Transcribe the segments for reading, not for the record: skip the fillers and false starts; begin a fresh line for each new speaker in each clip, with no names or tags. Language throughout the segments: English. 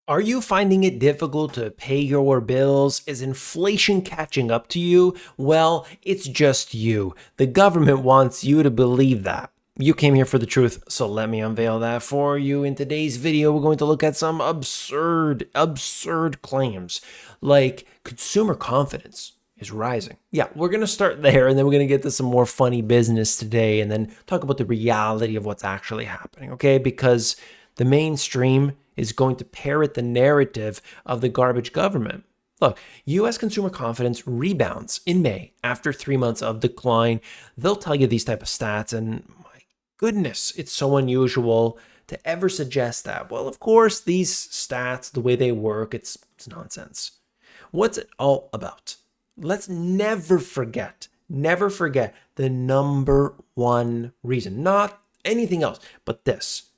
Are you finding it difficult to pay your bills? Is inflation catching up to you? Well, it's just you. The government wants you to believe that. You came here for the truth, so let me unveil that for you. In today's video, we're going to look at some absurd claims like consumer confidence is rising. Yeah, we're going to start there and then we're going to get to some more funny business today and then talk about the reality of what's actually happening, okay? Because the mainstream is going to parrot the narrative of the garbage government. Look, US consumer confidence rebounds in May after 3 months of decline. They'll tell you these type of stats and my goodness, it's so unusual to ever suggest that. Well, of course, these stats, the way they work, it's nonsense. What's it all about? Let's never forget the number one reason, not anything else, but this.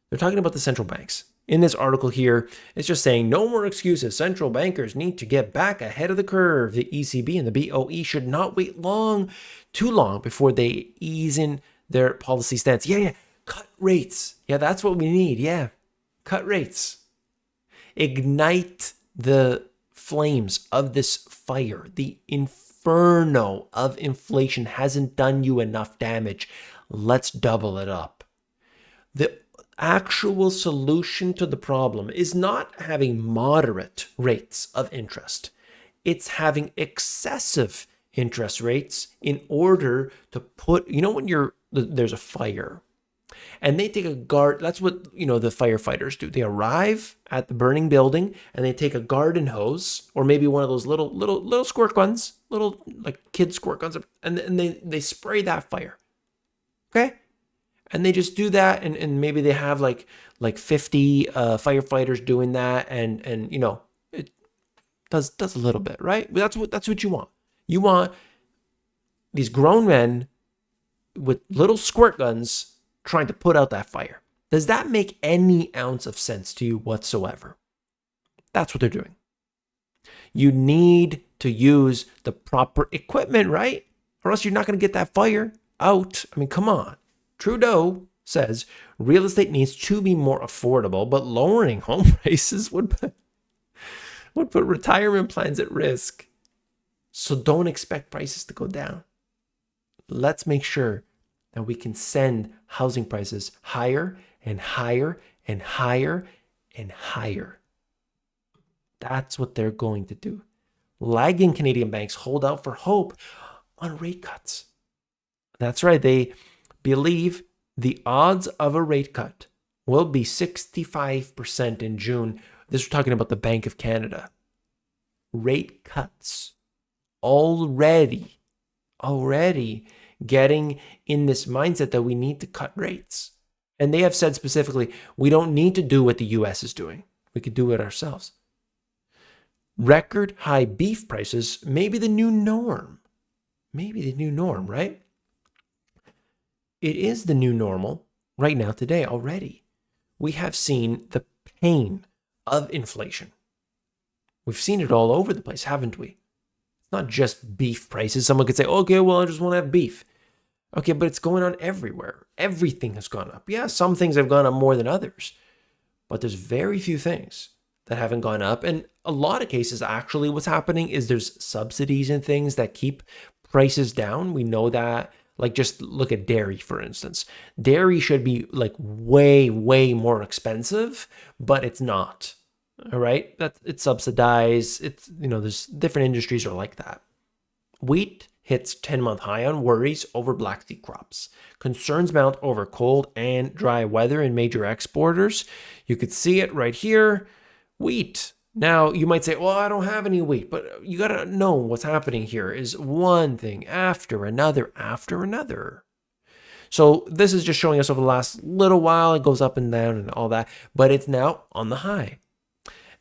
They're talking about the central banks. In this article here, it's just saying no more excuses. Central bankers need to get back ahead of the curve. The ECB and the BOE should not wait too long before they ease in their policy stance. Yeah, cut rates. Yeah, that's what we need. Yeah, cut rates. Ignite the flames of this fire. The inferno of inflation hasn't done you enough damage. Let's double it up. The actual solution to the problem is not having moderate rates of interest. It's having excessive interest rates in order to put, when there's a fire and they take a guard, that's what, the firefighters do. They arrive at the burning building and they take a garden hose or maybe one of those little squirt guns, little like kid squirt guns, and they spray that fire. Okay? And they just do that, and maybe they have like 50 firefighters doing that, and it does a little bit, right? That's what you want. You want these grown men with little squirt guns trying to put out that fire. Does that make any ounce of sense to you whatsoever? That's what they're doing. You need to use the proper equipment, right? Or else you're not going to get that fire out. I mean, come on. Trudeau says real estate needs to be more affordable, but lowering home prices would put retirement plans at risk. So don't expect prices to go down. Let's make sure that we can send housing prices higher and higher and higher and higher. That's what they're going to do. Lagging Canadian banks hold out for hope on rate cuts. That's right. They believe the odds of a rate cut will be 65% in June. This is talking about the Bank of Canada. Rate cuts already getting in this mindset that we need to cut rates. And they have said specifically, we don't need to do what the US is doing. We could do it ourselves. Record high beef prices may be the new norm. Maybe the new norm, right? It is the new normal right now today already. We have seen the pain of inflation. We've seen it all over the place, haven't we? It's not just beef prices. Someone could say, okay, well, I just want to have beef. Okay, but it's going on everywhere. Everything has gone up. Yeah, some things have gone up more than others, but there's very few things that haven't gone up. And a lot of cases, actually, what's happening is there's subsidies and things that keep prices down. We know that. Like, just look at dairy, for instance. Dairy should be like way more expensive, but it's not. All right, it's subsidized. It's there's different industries are like that. Wheat hits 10-month high on worries over Black Sea crops. Concerns mount over cold and dry weather in major exporters. You could see it right here. Wheat. Now, you might say, well, I don't have any wheat, but you got to know what's happening here is one thing after another after another. So this is just showing us over the last little while. It goes up and down and all that, but it's now on the high.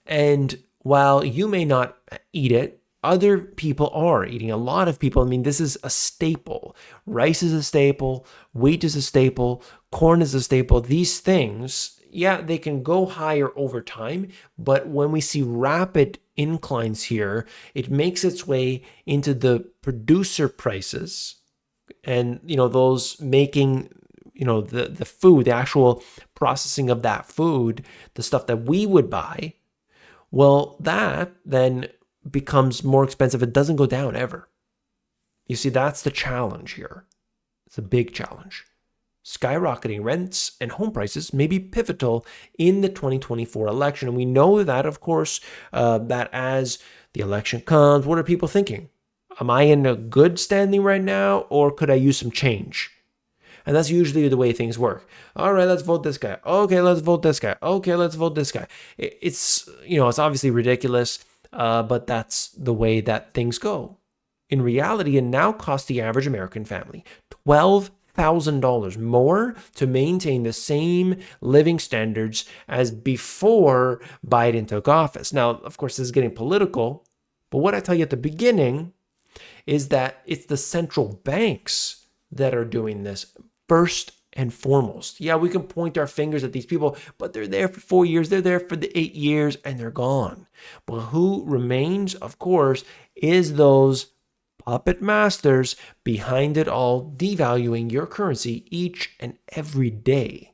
And while you may not eat it, other people are eating. A lot of people, I mean, this is a staple. Rice is a staple. Wheat is a staple. Corn is a staple. These things, yeah, they can go higher over time, but when we see rapid inclines here, it makes its way into the producer prices and, those making, the food, the actual processing of that food, the stuff that we would buy, well, that then becomes more expensive. It doesn't go down ever. You see, that's the challenge here. It's a big challenge. Skyrocketing rents and home prices may be pivotal in the 2024 election. And we know that, of course, that as the election comes, what are people thinking? Am I in a good standing right now, or could I use some change? And that's usually the way things work. All right, let's vote this guy. Okay, let's vote this guy. Okay, let's vote this guy. It's obviously ridiculous, but that's the way that things go. In reality, it now costs the average American family $12,000 more to maintain the same living standards as before Biden took office. Now, of course, this is getting political, but what I tell you at the beginning is that it's the central banks that are doing this first and foremost. Yeah, we can point our fingers at these people, but they're there for 4 years, they're there for the 8 years, and they're gone. But who remains, of course, is those puppet masters behind it all, devaluing your currency each and every day.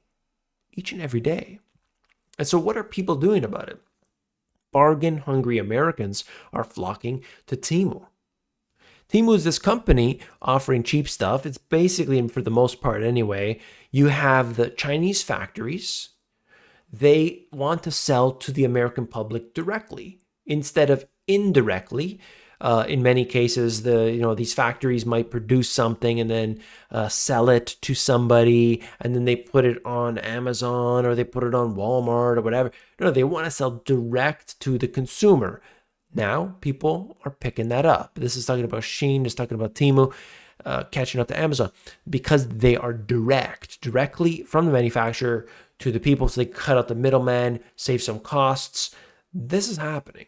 Each and every day. And so what are people doing about it? Bargain-hungry Americans are flocking to Temu. Temu is this company offering cheap stuff. It's basically, and for the most part anyway, you have the Chinese factories. They want to sell to the American public directly instead of indirectly. In many cases, these factories might produce something and then sell it to somebody, and then they put it on Amazon or they put it on Walmart or whatever. No, they want to sell direct to the consumer. Now, people are picking that up. This is talking about Shein, this is talking about Temu, catching up to Amazon, because they are directly from the manufacturer to the people, so they cut out the middleman, save some costs. This is happening.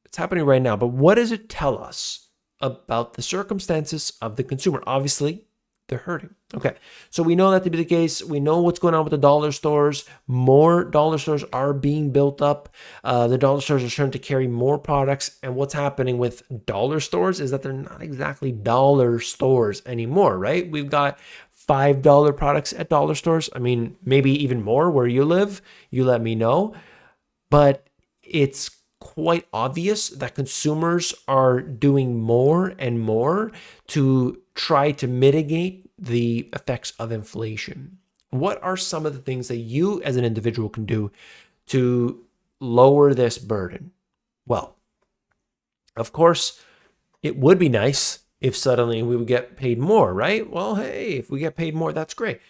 It's happening right now. But what does it tell us about the circumstances of the consumer? Obviously, they're hurting. Okay, so we know that to be the case. We know what's going on with the dollar stores. More dollar stores are being built up. The dollar stores are starting to carry more products. And what's happening with dollar stores is that they're not exactly dollar stores anymore, right? We've got $5 products at dollar stores. I mean, maybe even more where you live. You let me know. But it's quite obvious that consumers are doing more and more to try to mitigate the effects of inflation. What are some of the things that you as an individual can do to lower this burden? Well, of course, it would be nice if suddenly we would get paid more, right? Well, hey, if we get paid more, that's great.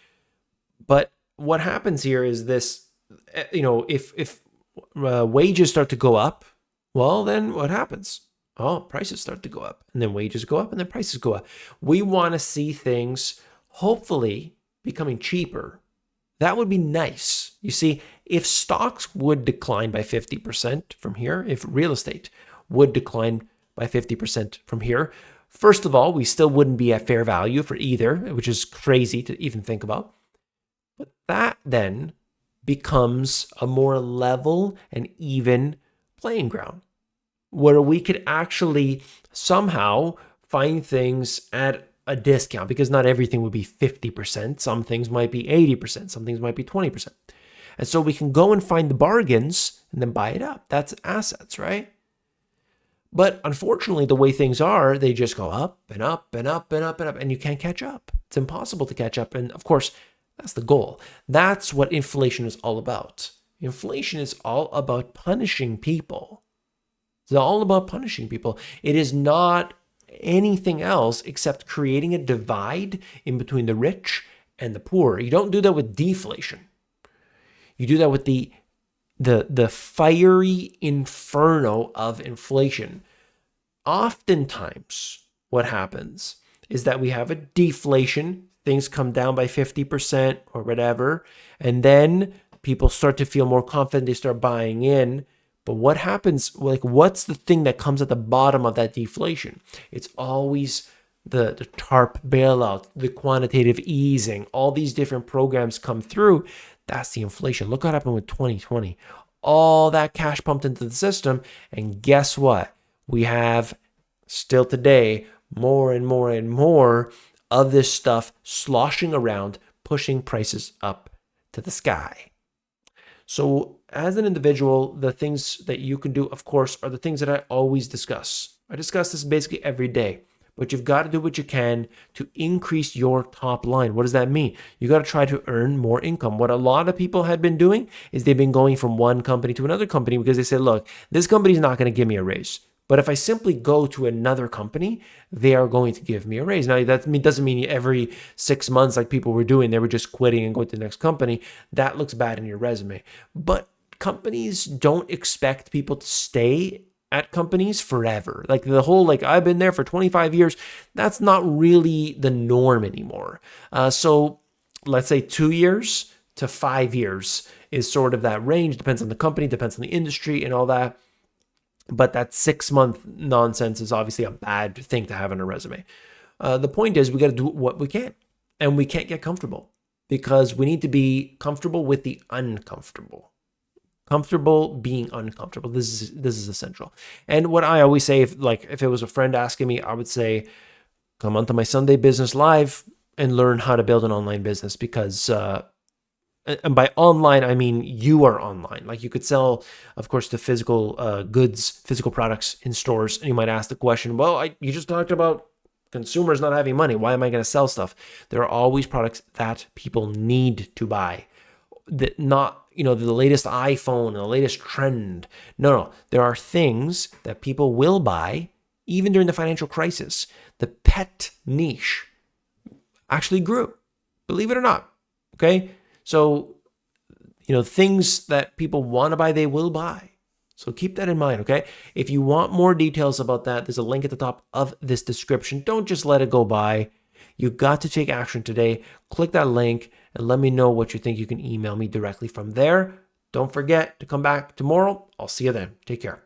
But what happens here is this, if wages start to go up, well, then what happens? Oh, prices start to go up, and then wages go up, and then prices go up. We want to see things hopefully becoming cheaper. That would be nice. You see, if stocks would decline by 50% from here, if real estate would decline by 50% from here, first of all, we still wouldn't be at fair value for either, which is crazy to even think about. But that then becomes a more level and even playing ground where we could actually somehow find things at a discount, because not everything would be 50%. Some things might be 80%. Some things might be 20%. And so we can go and find the bargains and then buy it up. That's assets, right? But unfortunately, the way things are, they just go up and up and up and up and up, and you can't catch up. It's impossible to catch up. And of course, that's the goal. That's what inflation is all about. Inflation is all about punishing people. It's all about punishing people. It is not anything else except creating a divide in between the rich and the poor. You don't do that with deflation. You do that with the fiery inferno of inflation. Oftentimes, what happens is that we have a deflation. Things come down by 50% or whatever, and then people start to feel more confident. They start buying in. But what happens, what's the thing that comes at the bottom of that deflation? It's always the TARP bailout, the quantitative easing, all these different programs come through. That's the inflation. Look what happened with 2020. All that cash pumped into the system. And guess what? We have still today more and more and more of this stuff sloshing around, pushing prices up to the sky. So as an individual, the things that you can do, of course, are the things that I always discuss. I discuss this basically every day, but you've got to do what you can to increase your top line. What does that mean? You got to try to earn more income. What a lot of people had been doing is they've been going from one company to another company because they said, look, this company's not going to give me a raise. But if I simply go to another company, they are going to give me a raise. Now, that doesn't mean every 6 months, like people were doing, they were just quitting and going to the next company. That looks bad in your resume. But companies don't expect people to stay at companies forever. Like the whole, like, I've been there for 25 years, that's not really the norm anymore. So let's say 2 years to 5 years is sort of that range. Depends on the company, depends on the industry and all that. But that 6-month nonsense is obviously a bad thing to have on a resume. The point is we got to do what we can, and we can't get comfortable because we need to be comfortable with the uncomfortable. Comfortable being uncomfortable. This is essential. And what I always say, if it was a friend asking me, I would say, come onto my Sunday Business Live and learn how to build an online business because and by online, I mean you are online. Like you could sell, of course, the physical goods, physical products in stores. And you might ask the question, well, you just talked about consumers not having money. Why am I going to sell stuff? There are always products that people need to buy. That not, the latest iPhone and the latest trend. No. There are things that people will buy even during the financial crisis. The pet niche actually grew, believe it or not. Okay. So, things that people want to buy, they will buy. So keep that in mind, okay? If you want more details about that, there's a link at the top of this description. Don't just let it go by. You got to take action today. Click that link and let me know what you think. You can email me directly from there. Don't forget to come back tomorrow. I'll see you then. Take care.